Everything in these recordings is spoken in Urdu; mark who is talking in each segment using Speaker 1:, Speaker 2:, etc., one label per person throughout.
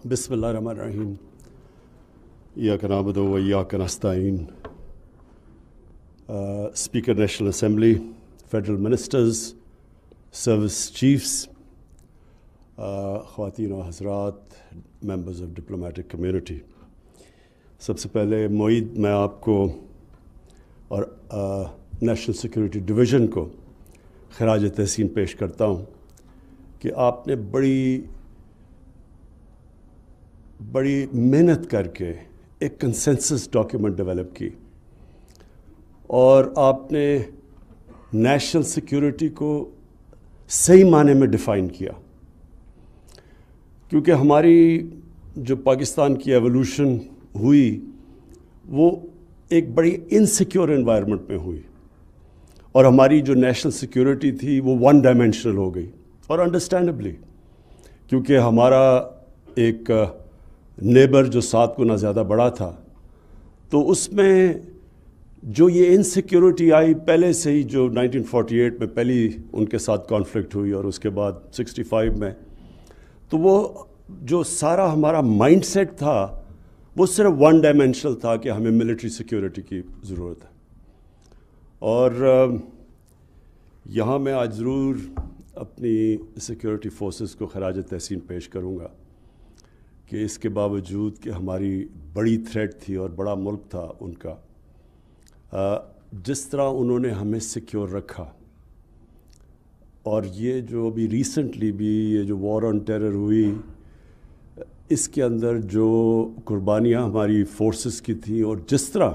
Speaker 1: بسم اللہ الرحمن الرحیم ایاک نعبد و ایاک نستعین. Speaker national assembly, federal ministers, service chiefs, خواتین و حضرات, ممبرز آف ڈپلومیٹک کمیونٹی, سب سے پہلے معید میں آپ کو اور نیشنل سیکورٹی ڈویژن کو خراج تحسین پیش کرتا ہوں کہ آپ نے بڑی محنت کر کے ایک کنسنسس ڈاکیومنٹ ڈیولپ کی اور آپ نے نیشنل سیکورٹی کو صحیح معنی میں ڈیفائن کیا, کیونکہ ہماری جو پاکستان کی ایولیوشن ہوئی وہ ایک بڑی انسیکیور انوائرمنٹ میں ہوئی اور ہماری جو نیشنل سیکورٹی تھی وہ ون ڈائمینشنل ہو گئی, اور انڈرسٹینڈبلی کیونکہ ہمارا ایک نیبر جو 7 گنا زیادہ بڑا تھا, تو اس میں جو یہ انسیکیورٹی آئی پہلے سے ہی, جو 1948 میں پہلی ان کے ساتھ کانفلکٹ ہوئی اور اس کے بعد 65 میں, تو وہ جو سارا ہمارا مائنڈ سیٹ تھا وہ صرف ون ڈائمینشنل تھا کہ ہمیں ملٹری سیکورٹی کی ضرورت ہے. اور یہاں میں آج ضرور اپنی سیکورٹی فورسز کو خراج تحسین پیش کروں گا کہ اس کے باوجود کہ ہماری بڑی تھریٹ تھی اور بڑا ملک تھا ان کا, جس طرح انہوں نے ہمیں سیکیور رکھا. اور یہ جو ابھی ریسنٹلی بھی یہ جو وار آن ٹیرر ہوئی, اس کے اندر جو قربانیاں ہماری فورسز کی تھیں اور جس طرح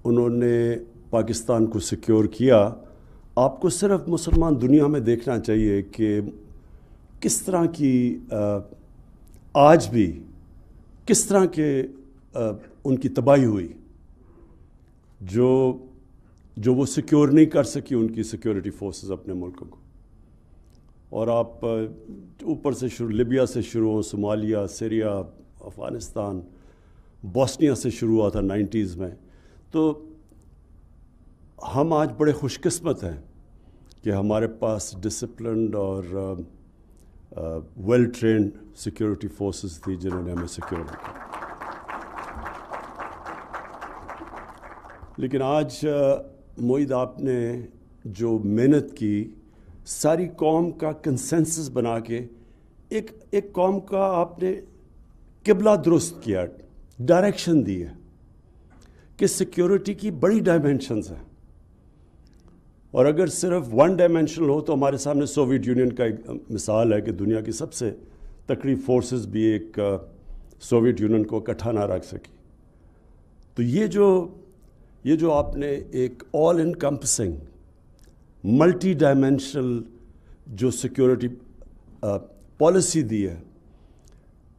Speaker 1: انہوں نے پاکستان کو سیکیور کیا, آپ کو صرف مسلمان دنیا میں دیکھنا چاہیے کہ کس طرح کی آج بھی کس طرح کے ان کی تباہی ہوئی جو وہ سیکیور نہیں کر سکی ان کی سیکیورٹی فورسز اپنے ملکوں کو. اور آپ اوپر سے لیبیا سے شروع ہوں, صومالیہ, سیریا, افغانستان, بوسنیا سے شروع ہوا تھا 90s میں. تو ہم آج بڑے خوش قسمت ہیں کہ ہمارے پاس ڈسپلنڈ اور ویل ٹرینڈ سیکورٹی فورسز تھی جنہوں نے ہمیں سیکیور رکھا. لیکن آج معید آپ نے جو محنت کی, ساری قوم کا کنسنسس بنا کے ایک قوم کا آپ نے قبلہ درست کیا, ڈائریکشن دی ہے کہ سیکیورٹی کی بڑی ڈائمینشنز ہیں. اور اگر صرف ون ڈائمینشنل ہو تو ہمارے سامنے سوویت یونین کا ایک مثال ہے کہ دنیا کی سب سے تکڑی فورسز بھی ایک سوویت یونین کو اکٹھا نہ رکھ سکی. تو یہ جو آپ نے ایک آل انکمپسنگ ملٹی ڈائمینشنل جو سیکورٹی پالیسی دی ہے,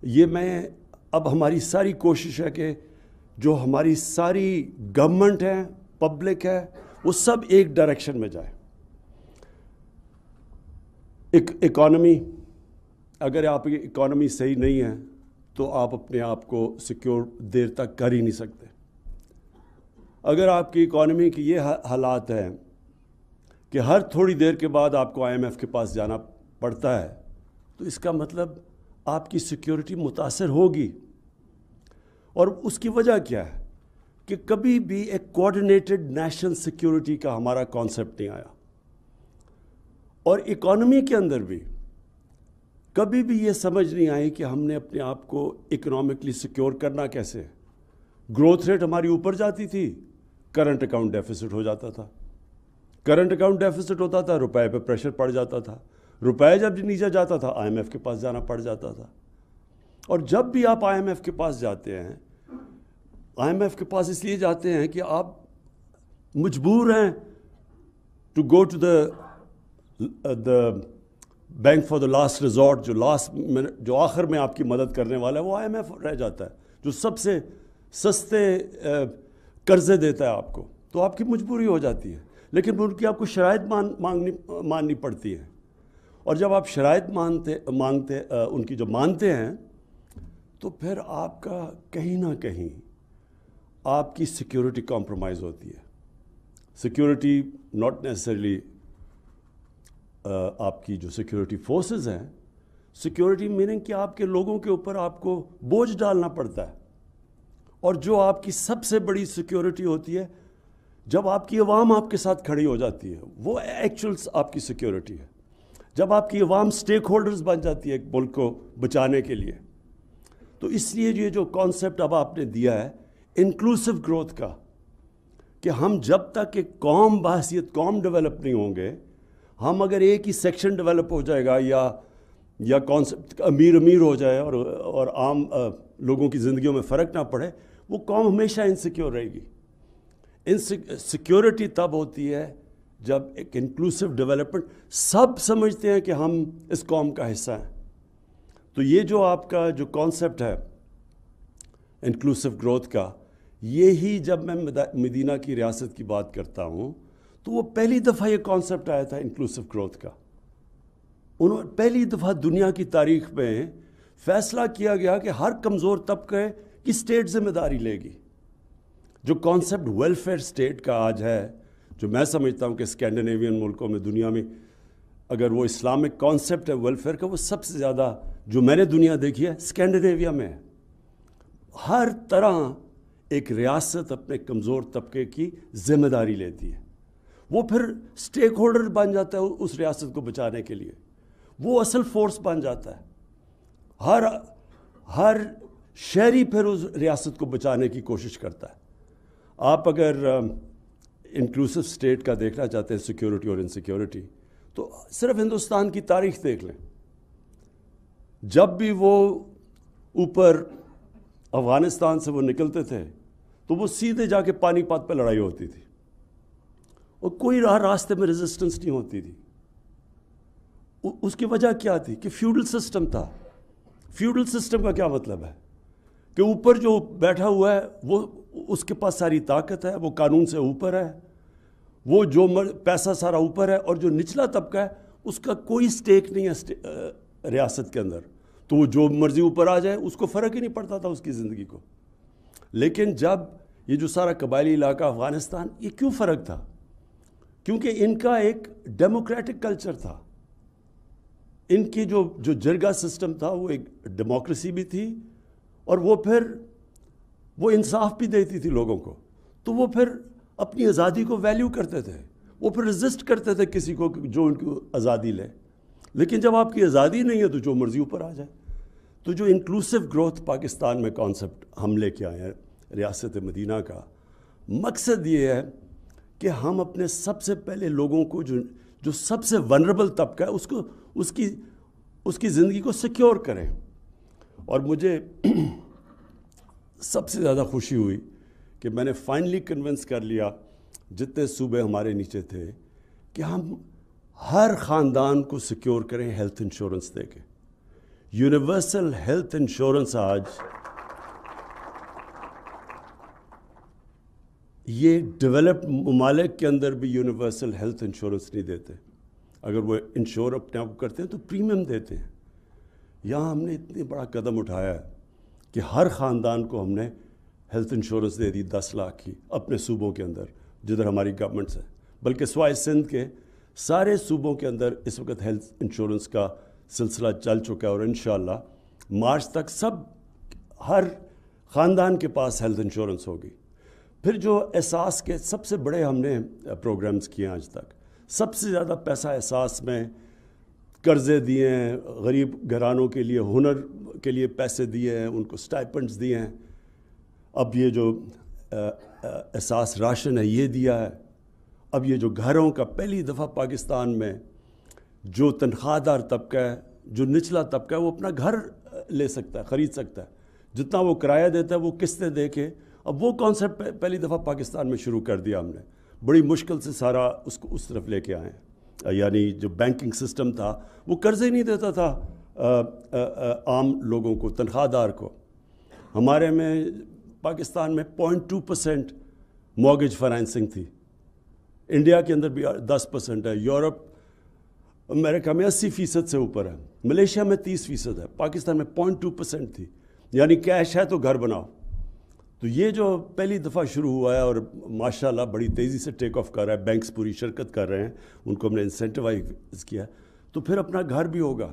Speaker 1: یہ میں اب ہماری ساری کوشش ہے کہ جو ہماری ساری گورنمنٹ ہے, پبلک ہے, وہ سب ایک ڈائریکشن میں جائے. اکانومی, اگر آپ کی اکانومی صحیح نہیں ہے تو آپ اپنے آپ کو سیکیور دیر تک کر ہی نہیں سکتے. اگر آپ کی اکانومی کی یہ حالات ہیں کہ ہر تھوڑی دیر کے بعد آپ کو IMF کے پاس جانا پڑتا ہے, تو اس کا مطلب آپ کی سیکیورٹی متاثر ہوگی. اور اس کی وجہ کیا ہے کہ کبھی بھی ایک کوآرڈینیٹڈ نیشنل سیکیورٹی کا ہمارا کانسیپٹ نہیں آیا. اور اکانومی کے اندر بھی کبھی بھی یہ سمجھ نہیں آئی کہ ہم نے اپنے آپ کو اکنامکلی سیکیور کرنا کیسے. گروتھ ریٹ ہماری اوپر جاتی تھی, کرنٹ اکاؤنٹ ڈیفیسٹ ہو جاتا تھا. کرنٹ اکاؤنٹ ڈیفیسٹ ہوتا تھا, روپے پہ پریشر پڑ جاتا تھا. روپے جب نیچے جاتا تھا IMF کے پاس جانا پڑ جاتا تھا. اور جب بھی آپ IMF کے پاس جاتے ہیں, IMF کے پاس اس لیے جاتے ہیں کہ آپ مجبور ہیں to go to the bank for the last resort. جو آخر میں آپ کی مدد کرنے والا ہے وہ IMF رہ جاتا ہے, جو سب سے سستے قرضے دیتا ہے آپ کو. تو آپ کی مجبوری ہو جاتی ہے, لیکن ان کی آپ کو شرائط ماننی پڑتی ہے. اور جب آپ شرائط ان کی جو مانتے ہیں, تو پھر آپ کا کہیں نہ کہیں آپ کی سیکیورٹی کمپرومائز ہوتی ہے. سیکیورٹی ناٹ نیسسریلی آپ کی جو سیکیورٹی فورسز ہیں, سیکیورٹی میننگ کہ آپ کے لوگوں کے اوپر آپ کو بوجھ ڈالنا پڑتا ہے، اور جو آپ کی سب سے بڑی سیکیورٹی ہوتی ہے جب آپ کی عوام آپ کے ساتھ کھڑی ہو جاتی ہے، وہ ایکچوئلس آپ کی سیکیورٹی ہے. جب آپ کی عوام سٹیک ہولڈرز بن جاتی ہے ایک ملک کو بچانے کے لیے. تو اس لیے یہ جو کانسیپٹ اب آپ نے دیا ہے انکلوسیو گروتھ کا، کہ ہم جب تک ایک قوم بحیثیت قوم ڈیولپ نہیں ہوں گے، ہم اگر ایک ہی سیکشن ڈیولپ ہو جائے گا یا کانسیپٹ امیر ہو جائے اور عام لوگوں کی زندگیوں میں فرق نہ پڑے، وہ قوم ہمیشہ انسیکیور رہے گی. سیکیورٹی تب ہوتی ہے جب ایک انکلوسیو ڈیولپمنٹ سب سمجھتے ہیں کہ ہم اس قوم کا حصہ ہیں. تو یہ جو آپ کا جو کانسیپٹ ہے انکلوسیو گروتھ کا، یہی جب میں مدینہ کی ریاست کی بات کرتا ہوں تو وہ پہلی دفعہ یہ کانسیپٹ آیا تھا انکلوسیو گروتھ کا. پہلی دفعہ دنیا کی تاریخ میں فیصلہ کیا گیا کہ ہر کمزور طبقے کی اسٹیٹ ذمہ داری لے گی. جو کانسیپٹ ویلفیئر اسٹیٹ کا آج ہے، جو میں سمجھتا ہوں کہ اسکینڈینیوین ملکوں میں دنیا میں اگر وہ اسلامک کانسیپٹ ہے ویلفیئر کا، وہ سب سے زیادہ جو میں نے دنیا دیکھی ہے اسکینڈینیویا میں ہے. ہر طرح ایک ریاست اپنے کمزور طبقے کی ذمہ داری لیتی ہے، وہ پھر اسٹیک ہولڈر بن جاتا ہے اس ریاست کو بچانے کے لیے، وہ اصل فورس بن جاتا ہے. ہر شہری پھر اس ریاست کو بچانے کی کوشش کرتا ہے. آپ اگر انکلوسیو اسٹیٹ کا دیکھنا چاہتے ہیں سیکیورٹی اور انسیکیورٹی، تو صرف ہندوستان کی تاریخ دیکھ لیں. جب بھی وہ اوپر افغانستان سے وہ نکلتے تھے تو وہ سیدھے جا کے پانی پات پہ لڑائی ہوتی تھی، اور کوئی راستے میں ریزسٹنس نہیں ہوتی تھی. اس کی وجہ کیا تھی کہ فیوڈل سسٹم تھا. فیوڈل سسٹم کا کیا مطلب ہے کہ اوپر جو بیٹھا ہوا ہے وہ اس کے پاس ساری طاقت ہے، وہ قانون سے اوپر ہے، وہ جو پیسہ سارا اوپر ہے، اور جو نچلا طبقہ ہے اس کا کوئی سٹیک نہیں ہے ریاست کے اندر. تو وہ جو مرضی اوپر آ جائے اس کو فرق ہی نہیں پڑتا تھا اس کی زندگی کو. لیکن جب یہ جو سارا قبائلی علاقہ افغانستان، یہ کیوں فرق تھا؟ کیونکہ ان کا ایک ڈیموکریٹک کلچر تھا. ان کی جو جرگہ سسٹم تھا وہ ایک ڈیموکریسی بھی تھی، اور وہ پھر وہ انصاف بھی دیتی تھی لوگوں کو. تو وہ پھر اپنی آزادی کو ویلیو کرتے تھے، وہ پھر رزسٹ کرتے تھے کسی کو جو ان کی آزادی لے. لیکن جب آپ کی آزادی نہیں ہے تو جو مرضی اوپر آ جائے. تو جو انکلوسیو گروتھ پاکستان میں کانسیپٹ ہم لے کے آئے ہیں ریاست مدینہ کا، مقصد یہ ہے کہ ہم اپنے سب سے پہلے لوگوں کو جو سب سے ونربل طبقہ ہے اس کی زندگی کو سیکیور کریں. اور مجھے سب سے زیادہ خوشی ہوئی کہ میں نے فائنلی کنونس کر لیا جتنے صوبے ہمارے نیچے تھے کہ ہم ہر خاندان کو سیکیور کریں ہیلتھ انشورنس دے کے. یونیورسل ہیلتھ انشورنس آج یہ ڈیولپ ممالک کے اندر بھی یونیورسل ہیلتھ انشورنس نہیں دیتے. اگر وہ انشور اپنے آپ کو کرتے ہیں تو پریمیم دیتے ہیں. یہاں ہم نے اتنی بڑا قدم اٹھایا ہے کہ ہر خاندان کو ہم نے ہیلتھ انشورنس دے دی 10 لاکھ کی اپنے صوبوں کے اندر جدھر ہماری گورنمنٹس ہے. بلکہ سوائے سندھ کے سارے صوبوں کے اندر اس وقت ہیلتھ انشورنس کا سلسلہ چل چکا ہے، اور انشاءاللہ مارچ تک ہر خاندان کے پاس ہیلتھ انشورنس ہوگی. پھر جو احساس کے سب سے بڑے ہم نے پروگرامز کیے ہیں آج تک، سب سے زیادہ پیسہ احساس میں قرضے دیے ہیں، غریب گھرانوں کے لیے ہنر کے لیے پیسے دیے ہیں، ان کو سٹائپنڈز دیے ہیں. اب یہ جو احساس راشن ہے یہ دیا ہے. اب یہ جو گھروں کا پہلی دفعہ پاکستان میں جو تنخواہ دار طبقہ ہے، جو نچلا طبقہ ہے، وہ اپنا گھر لے سکتا ہے، خرید سکتا ہے. جتنا وہ کرایہ دیتا ہے وہ قسطیں دے کے. اب وہ کانسیپٹ پہلی دفعہ پاکستان میں شروع کر دیا ہم نے. بڑی مشکل سے سارا اس کو اس طرف لے کے آئے ہیں. یعنی جو بینکنگ سسٹم تھا وہ قرضے نہیں دیتا تھا عام لوگوں کو، تنخواہ دار کو. ہمارے میں پاکستان میں 0.2% مورگیج فائنینسنگ تھی. انڈیا کے اندر بھی 10% ہے. یورپ امریکہ میں 80% سے اوپر ہے. ملیشیا میں 30% ہے. پاکستان میں 0.2% تھی. یعنی کیش ہے تو گھر بناؤ. تو یہ جو پہلی دفعہ شروع ہوا ہے اور ماشاءاللہ بڑی تیزی سے ٹیک آف کر رہا ہے، بینکس پوری شرکت کر رہے ہیں، ان کو ہم نے انسینٹیوائز کیا، تو پھر اپنا گھر بھی ہوگا.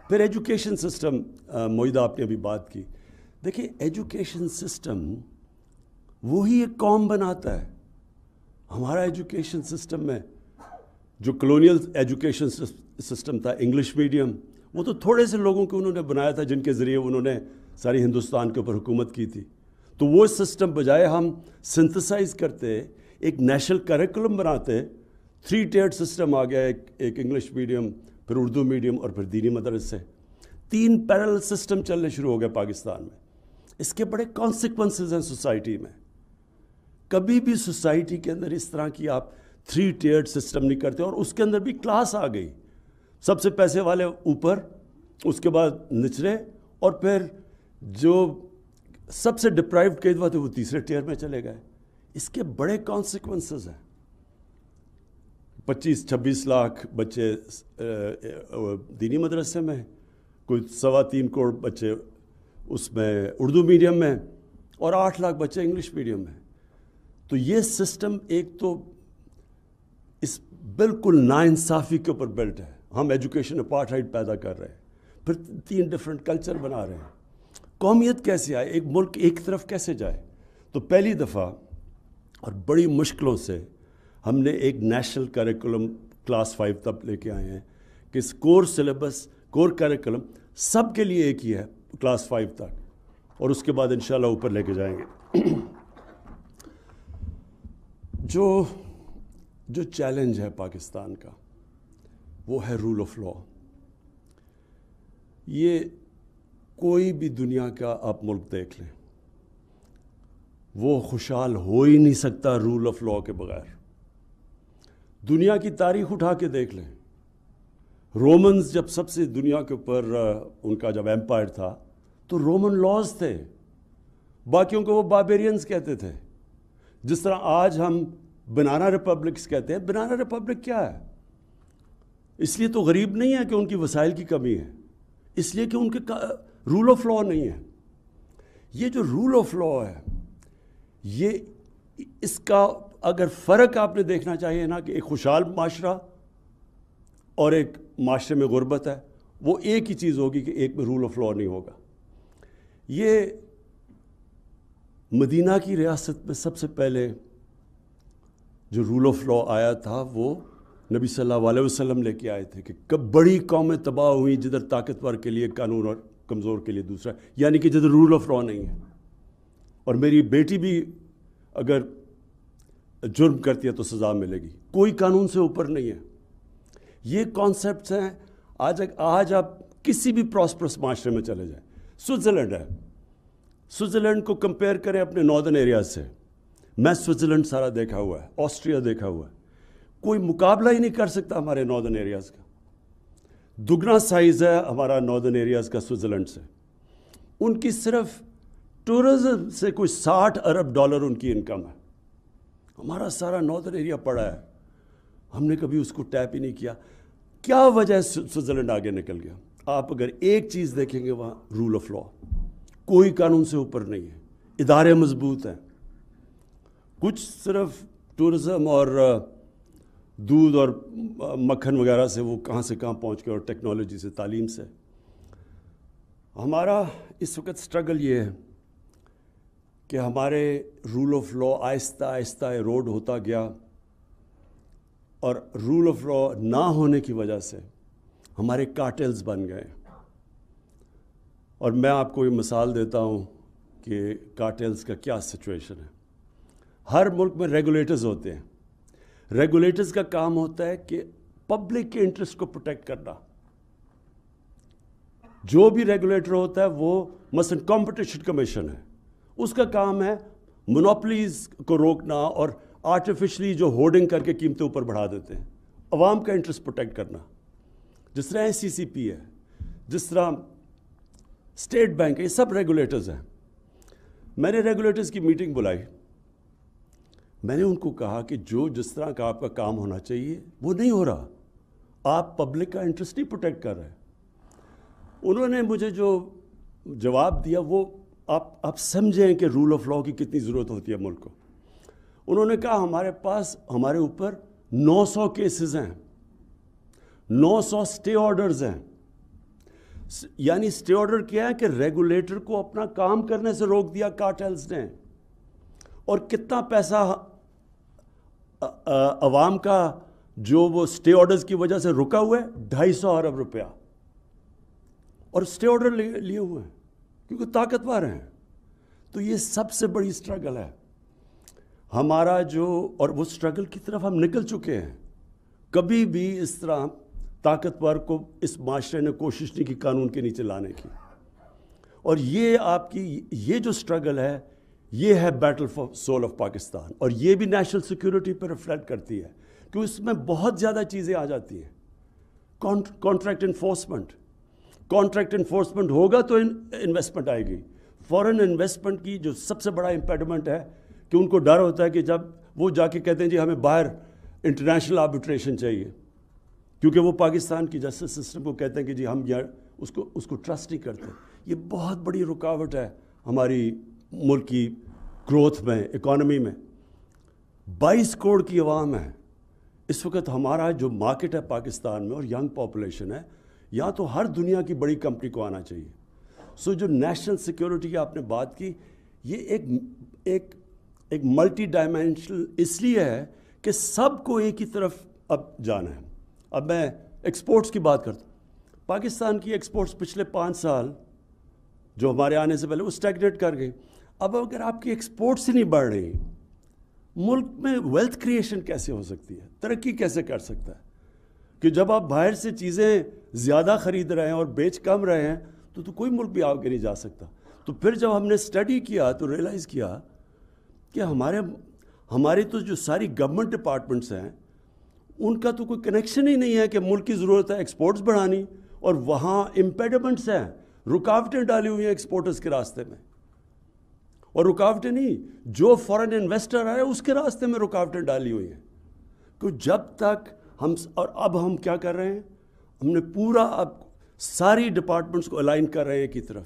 Speaker 1: پھر ایجوکیشن سسٹم، معاہدہ آپ نے ابھی بات کی. دیکھیں ایجوکیشن سسٹم وہی ایک قوم بناتا ہے. ہمارا ایجوکیشن سسٹم میں جو کلونیل ایجوکیشن سسٹم تھا، انگلش میڈیم، وہ تو تھوڑے سے لوگوں کو انہوں نے بنایا تھا جن کے ذریعے انہوں نے ساری ہندوستان کے اوپر حکومت کی تھی. تو وہ سسٹم بجائے ہم سنتھسائز کرتے، ایک نیشنل کریکولم بناتے. 3 ٹیئر سسٹم آ گیا، ایک انگلش میڈیم، پھر اردو میڈیم اور پھر دینی مدرسے. 3 پیرل سسٹم چلنے شروع ہو گئے پاکستان میں. اس کے بڑے کانسیکوینسز ہیں سوسائٹی میں. کبھی بھی سوسائٹی کے اندر اس طرح کی آپ 3 ٹیئر سسٹم نہیں کرتے. اور اس کے اندر بھی کلاس آ گئی، سب سے پیسے والے اوپر، اس کے بعد نچلے، اور پھر جو سب سے ڈپرائیوڈ قید ہوئے تھے وہ تیسرے ٹیئر میں چلے گئے. اس کے بڑے کانسیکوینسز ہیں. 25-26 لاکھ بچے دینی مدرسے میں، کوئی 3.25 کروڑ بچے اس میں اردو میڈیم میں، اور 8 لاکھ بچے انگلش میڈیم میں. تو یہ سسٹم ایک تو اس بالکل ناانصافی کے اوپر بلٹ ہے. ہم ایجوکیشن اپارٹھائڈ پیدا کر رہے ہیں، پھر 3 ڈفرینٹ کلچر بنا رہے ہیں. قومیت کیسے آئے؟ ایک ملک ایک طرف کیسے جائے؟ تو پہلی دفعہ اور بڑی مشکلوں سے ہم نے ایک نیشنل کریکولم کلاس 5 تک لے کے آئے ہیں کہ کور سلیبس، کور کریکولم سب کے لیے ایک ہی ہے کلاس 5 تک، اور اس کے بعد انشاءاللہ اوپر لے کے جائیں گے. جو چیلنج ہے پاکستان کا وہ ہے رول آف لا. یہ کوئی بھی دنیا کا آپ ملک دیکھ لیں، وہ خوشحال ہو ہی نہیں سکتا رول آف لا کے بغیر. دنیا کی تاریخ اٹھا کے دیکھ لیں. رومنز جب سب سے دنیا کے اوپر ان کا جب ایمپائر تھا تو رومن لاز تھے، باقیوں کو وہ باربیرینز کہتے تھے. جس طرح آج ہم بنانا ریپبلکس کہتے ہیں. بنانا ریپبلک کیا ہے؟ اس لیے تو غریب نہیں ہے کہ ان کی وسائل کی کمی ہے، اس لیے کہ ان کے رول آف لا نہیں ہے. یہ جو رول آف لا ہے، یہ اس کا اگر فرق آپ نے دیکھنا چاہیے نا، کہ ایک خوشحال معاشرہ اور ایک معاشرے میں غربت ہے، وہ ایک ہی چیز ہوگی کہ ایک میں رول آف لا نہیں ہوگا. یہ مدینہ کی ریاست میں سب سے پہلے جو رول آف لا آیا تھا وہ نبی صلی اللہ علیہ وسلم لے کے آئے تھے کہ کب بڑی قومیں تباہ ہوئیں جدھر طاقتور کے لیے قانون اور کمزور کے لیے دوسرا، یعنی کہ جدھر رول آف لا نہیں ہے. اور میری بیٹی بھی اگر جرم کرتی ہے تو سزا ملے گی، کوئی قانون سے اوپر نہیں ہے. یہ کانسیپٹس ہیں. آج آپ کسی بھی پراسپرس معاشرے میں چلے جائیں. سوئٹزرلینڈ ہے، سوئٹزرلینڈ کو کمپیئر کریں اپنے ناردرن ایریاز سے. میں سوئٹزرلینڈ سارا دیکھا ہوا ہے، آسٹریا دیکھا ہوا ہے. کوئی مقابلہ ہی نہیں کر سکتا ہمارے ناردرن ایریاز کا. دگنا سائز ہے ہمارا ناردرن ایریاز کا سوئٹزرلینڈ سے. ان کی صرف ٹورزم سے کوئی $60 ارب ان کی انکم ہے. ہمارا سارا ناردرن ایریا پڑا ہے، ہم نے کبھی اس کو ٹیپ ہی نہیں کیا. کیا وجہ ہے سوئٹزرلینڈ آگے نکل گیا؟ آپ اگر ایک چیز دیکھیں گے وہاں رول آف لا، کوئی قانون سے اوپر نہیں ہے، ادارے مضبوط ہیں. کچھ صرف ٹورزم اور دودھ اور مکھن وغیرہ سے وہ کہاں سے کہاں پہنچ گئے، اور ٹیکنالوجی سے، تعلیم سے. ہمارا اس وقت سٹرگل یہ ہے کہ ہمارے رول آف لا آہستہ آہستہ ایروڈ ہوتا گیا، اور رول آف لا نہ ہونے کی وجہ سے ہمارے کارٹلز بن گئے. اور میں آپ کو یہ مثال دیتا ہوں کہ کارٹلز کا کیا سچویشن ہے. ہر ملک میں ریگولیٹرز ہوتے ہیں. ریگولیٹرز کا کام ہوتا ہے کہ پبلک کے انٹرسٹ کو پروٹیکٹ کرنا. جو بھی ریگولیٹر ہوتا ہے وہ مثلا کمپٹیشن کمیشن ہے، اس کا کام ہے مونوپلیز کو روکنا اور آرٹیفیشلی جو ہورڈنگ کر کے قیمتیں اوپر بڑھا دیتے ہیں، عوام کا انٹرسٹ پروٹیکٹ کرنا. جس طرح SCCP ہے، جس طرح اسٹیٹ بینک ہے، یہ سب ریگولیٹرز ہیں. میں نے ریگولیٹرز کی میٹنگ بلائی. میں نے ان کو کہا کہ جو جس طرح کا آپ کا کام ہونا چاہیے وہ نہیں ہو رہا، آپ پبلک کا انٹرسٹ نہیں پروٹیکٹ کر رہے. انہوں نے مجھے جو جواب دیا وہ آپ سمجھیں کہ رول آف لا کی کتنی ضرورت ہوتی ہے ملک کو. انہوں نے کہا ہمارے اوپر 900 کیسز ہیں، 900 اسٹے آرڈرز ہیں. یعنی اسٹے آرڈر کیا ہے کہ ریگولیٹر کو اپنا کام کرنے سے روک دیا کارٹیلز نے. اور کتنا پیسہ عوام کا جو وہ اسٹے آرڈرز کی وجہ سے رکا ہوا ہے, 250 ارب روپیہ. اور اسٹے آرڈر لیے ہوئے ہیں کیونکہ طاقتور ہیں. تو یہ سب سے بڑی اسٹرگل ہے ہمارا جو, اور وہ اسٹرگل کی طرف ہم نکل چکے ہیں. کبھی بھی اس طرح طاقتور کو اس معاشرے نے کوشش نہیں کی قانون کے نیچے لانے کی. اور یہ آپ کی یہ جو اسٹرگل ہے, یہ ہے battle for soul of Pakistan. اور یہ بھی نیشنل سیکیورٹی پر ریفلیکٹ کرتی ہے کہ اس میں بہت زیادہ چیزیں آ جاتی ہیں. کانٹریکٹ انفورسمنٹ ہوگا تو انویسٹمنٹ آئے گی. فورن انویسٹمنٹ کی جو سب سے بڑا امپیڈمنٹ ہے کہ ان کو ڈر ہوتا ہے کہ جب وہ جا کے کہتے ہیں جی ہمیں باہر انٹرنیشنل آربیٹریشن چاہیے, کیونکہ وہ پاکستان کی جسٹس سسٹم کو کہتے ہیں کہ جی ہم اس کو ٹرسٹ نہیں کرتے. یہ بہت بڑی رکاوٹ ہے ہماری ملک کی گروتھ میں, اکانومی میں. 22 کروڑ کی عوام ہے اس وقت. ہمارا جو مارکیٹ ہے پاکستان میں اور ینگ پاپولیشن ہے, یا تو ہر دنیا کی بڑی کمپنی کو آنا چاہیے. سو جو نیشنل سیکیورٹی کی آپ نے بات کی, یہ ایک ملٹی ڈائمینشنل اس لیے ہے کہ سب کو ایک ہی طرف اب جانا ہے. اب میں ایکسپورٹس کی بات کرتا ہوں. پاکستان کی ایکسپورٹس پچھلے 5 سال جو ہمارے آنے سے پہلے وہ اسٹیگنیٹ کر گئی. اب اگر آپ کی ایکسپورٹس ہی نہیں بڑھ رہی, ملک میں ویلتھ کریشن کیسے ہو سکتی ہے, ترقی کیسے کر سکتا ہے؟ کہ جب آپ باہر سے چیزیں زیادہ خرید رہے ہیں اور بیچ کم رہے ہیں تو کوئی ملک بھی آگے نہیں جا سکتا. تو پھر جب ہم نے اسٹڈی کیا تو ریئلائز کیا کہ ہمارے تو جو ساری گورنمنٹ ڈپارٹمنٹس ہیں ان کا تو کوئی کنیکشن ہی نہیں ہے کہ ملک کی ضرورت ہے ایکسپورٹس بڑھانی, اور وہاں امپیڈمنٹس ہیں, رکاوٹیں ڈالی ہوئی ہیں ایکسپورٹرز کے راستے میں. اور رکاوٹیں نہیں, جو فورن انویسٹر آئے اس کے راستے میں رکاوٹیں ڈالی ہوئی ہیں. کہ جب تک اور اب ہم کیا کر رہے ہیں, ہم نے پورا اب ساری ڈپارٹمنٹس کو الائن کر رہے ہیں کی طرف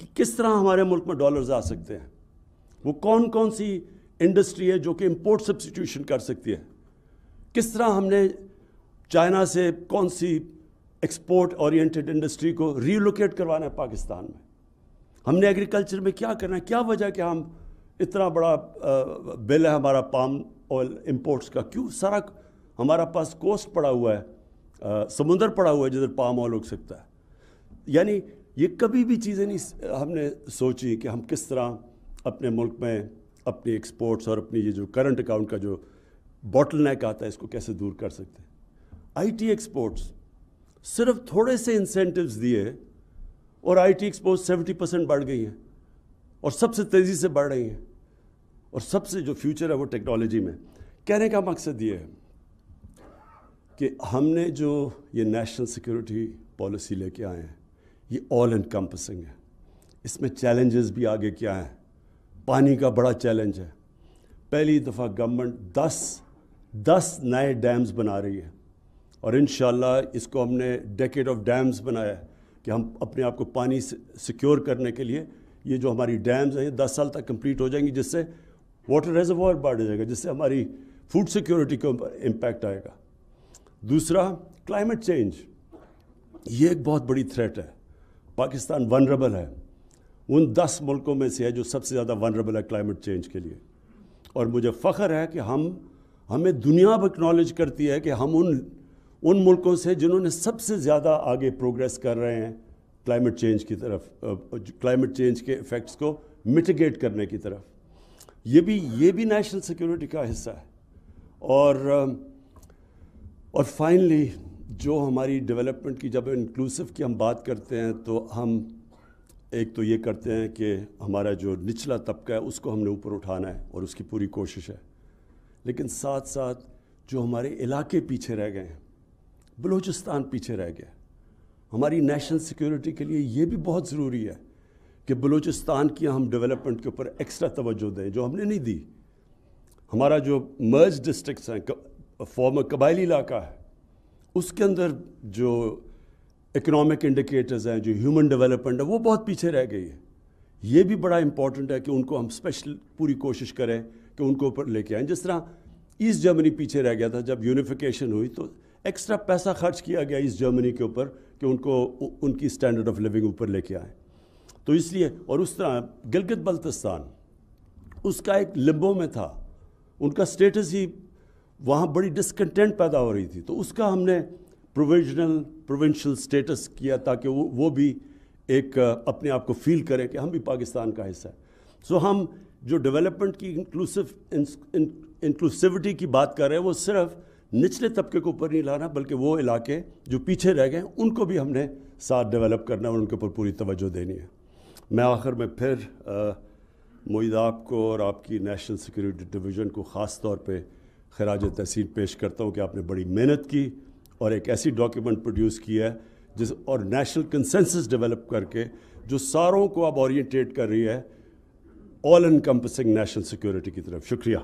Speaker 1: کہ کس طرح ہمارے ملک میں ڈالرز آ سکتے ہیں. وہ کون سی انڈسٹری ہے جو کہ امپورٹ سبسٹیٹیوشن کر سکتی ہے, کس طرح ہم نے چائنا سے کون سی ایکسپورٹ اورینٹڈ انڈسٹری کو ریلوکیٹ کروانا ہے پاکستان میں. ہم نے ایگریکلچر میں کیا کرنا ہے, کیا وجہ کہ ہم اتنا بڑا بل ہے ہمارا پام آئل امپورٹس کا, کیوں سارا ہمارا پاس کوسٹ پڑا ہوا ہے, سمندر پڑا ہوا ہے جدھر پام آئل اگ سکتا ہے. یعنی یہ کبھی بھی چیزیں نہیں ہم نے سوچی کہ ہم کس طرح اپنے ملک میں اپنی ایکسپورٹس اور اپنی یہ جو کرنٹ اکاؤنٹ کا جو باٹل نیک آتا ہے اس کو کیسے دور کر سکتے ہیں. آئی ٹی ایکسپورٹس صرف تھوڑے سے انسینٹیوز دیے اور آئی ٹی ایکسپورٹس 70% بڑھ گئی ہیں اور سب سے تیزی سے بڑھ رہی ہیں, اور سب سے جو فیوچر ہے وہ ٹیکنالوجی میں. کہنے کا مقصد یہ ہے کہ ہم نے جو یہ نیشنل سیکیورٹی پالیسی لے کے آئے ہیں یہ آل انکمپسنگ ہے. اس میں چیلنجز بھی آگے کیا ہیں. پانی کا بڑا چیلنج ہے. پہلی دفعہ گورنمنٹ 10 نئے ڈیمز بنا رہی ہے, اور انشاءاللہ اس کو ہم نے ڈیکیڈ آف ڈیمز بنایا ہے کہ ہم اپنے آپ کو پانی سیکیور کرنے کے لیے یہ جو ہماری ڈیمز ہیں یہ 10 سال تک کمپلیٹ ہو جائیں گی, جس سے واٹر ریزروائر بڑھ جائے گا, جس سے ہماری فوڈ سیکیورٹی کو امپیکٹ آئے گا. دوسرا کلائمیٹ چینج, یہ ایک بہت بڑی تھریٹ ہے. پاکستان ونریبل ہے, ان 10 ملکوں میں سے ہے جو سب سے زیادہ ونریبل ہے کلائمیٹ چینج کے لیے. اور مجھے فخر ہے کہ ہمیں دنیا اب اکنالج کرتی ہے کہ ہم ان ملکوں سے جنہوں نے سب سے زیادہ آگے پروگریس کر رہے ہیں کلائمیٹ چینج کی طرف, کلائمیٹ چینج کے ایفیکٹس کو میٹیگیٹ کرنے کی طرف. یہ بھی نیشنل سیکیورٹی کا حصہ ہے. اور فائنلی جو ہماری ڈیولپمنٹ کی جب انکلوسیو کی ہم بات کرتے ہیں تو ہم ایک تو یہ کرتے ہیں کہ ہمارا جو نچلا طبقہ ہے اس کو ہم نے اوپر اٹھانا ہے اور اس کی پوری کوشش ہے, لیکن ساتھ ساتھ جو ہمارے علاقے پیچھے رہ گئے ہیں, بلوچستان پیچھے رہ گیا, ہماری نیشنل سیکیورٹی کے لیے یہ بھی بہت ضروری ہے کہ بلوچستان کی ہم ڈیولپمنٹ کے اوپر ایکسٹرا توجہ دیں جو ہم نے نہیں دی. ہمارا جو مرج ڈسٹرکٹس ہیں, فارمر قبائلی علاقہ ہے, اس کے اندر جو اکنامک انڈیکیٹرز ہیں, جو ہیومن ڈیولپمنٹ ہے, وہ بہت پیچھے رہ گئی ہے. یہ بھی بڑا امپورٹنٹ ہے کہ ان کو ہم اسپیشل پوری کوشش کریں کہ ان کو اوپر لے کے آئیں. جس طرح ایسٹ جرمنی پیچھے رہ گیا تھا جب یونیفیکیشن ہوئی, تو ایکسٹرا پیسہ خرچ کیا گیا اس جرمنی کے اوپر کہ ان کو ان کی اسٹینڈرڈ آف لیونگ اوپر لے کے آئیں. تو اس لیے اور اس طرح گلگت بلتستان اس کا ایک لمبو میں تھا, ان کا سٹیٹس ہی وہاں بڑی ڈسکنٹینٹ پیدا ہو رہی تھی, تو اس کا ہم نے پروونشل سٹیٹس کیا تاکہ وہ بھی ایک اپنے آپ کو فیل کریں کہ ہم بھی پاکستان کا حصہ ہیں. سو ہم جو ڈیولپمنٹ کی انکلوسیوٹی کی بات کر رہے ہیں وہ صرف نچلے طبقے کو اوپر نہیں لانا, بلکہ وہ علاقے جو پیچھے رہ گئے ان کو بھی ہم نے ساتھ ڈیولپ کرنا اور ان کے اوپر پوری توجہ دینی ہے. میں آخر میں پھر معید آپ کو اور آپ کی نیشنل سیکورٹی ڈویژن کو خاص طور پہ خراج تحسین پیش کرتا ہوں کہ آپ نے بڑی محنت کی اور ایک ایسی ڈاکیومنٹ پروڈیوس کی ہے اور نیشنل کنسنسس ڈیولپ کر کے جو ساروں کو اب اورینٹیٹ کر رہی ہے آل انکمپسنگ نیشنل سیکورٹی کی طرف. شکریہ.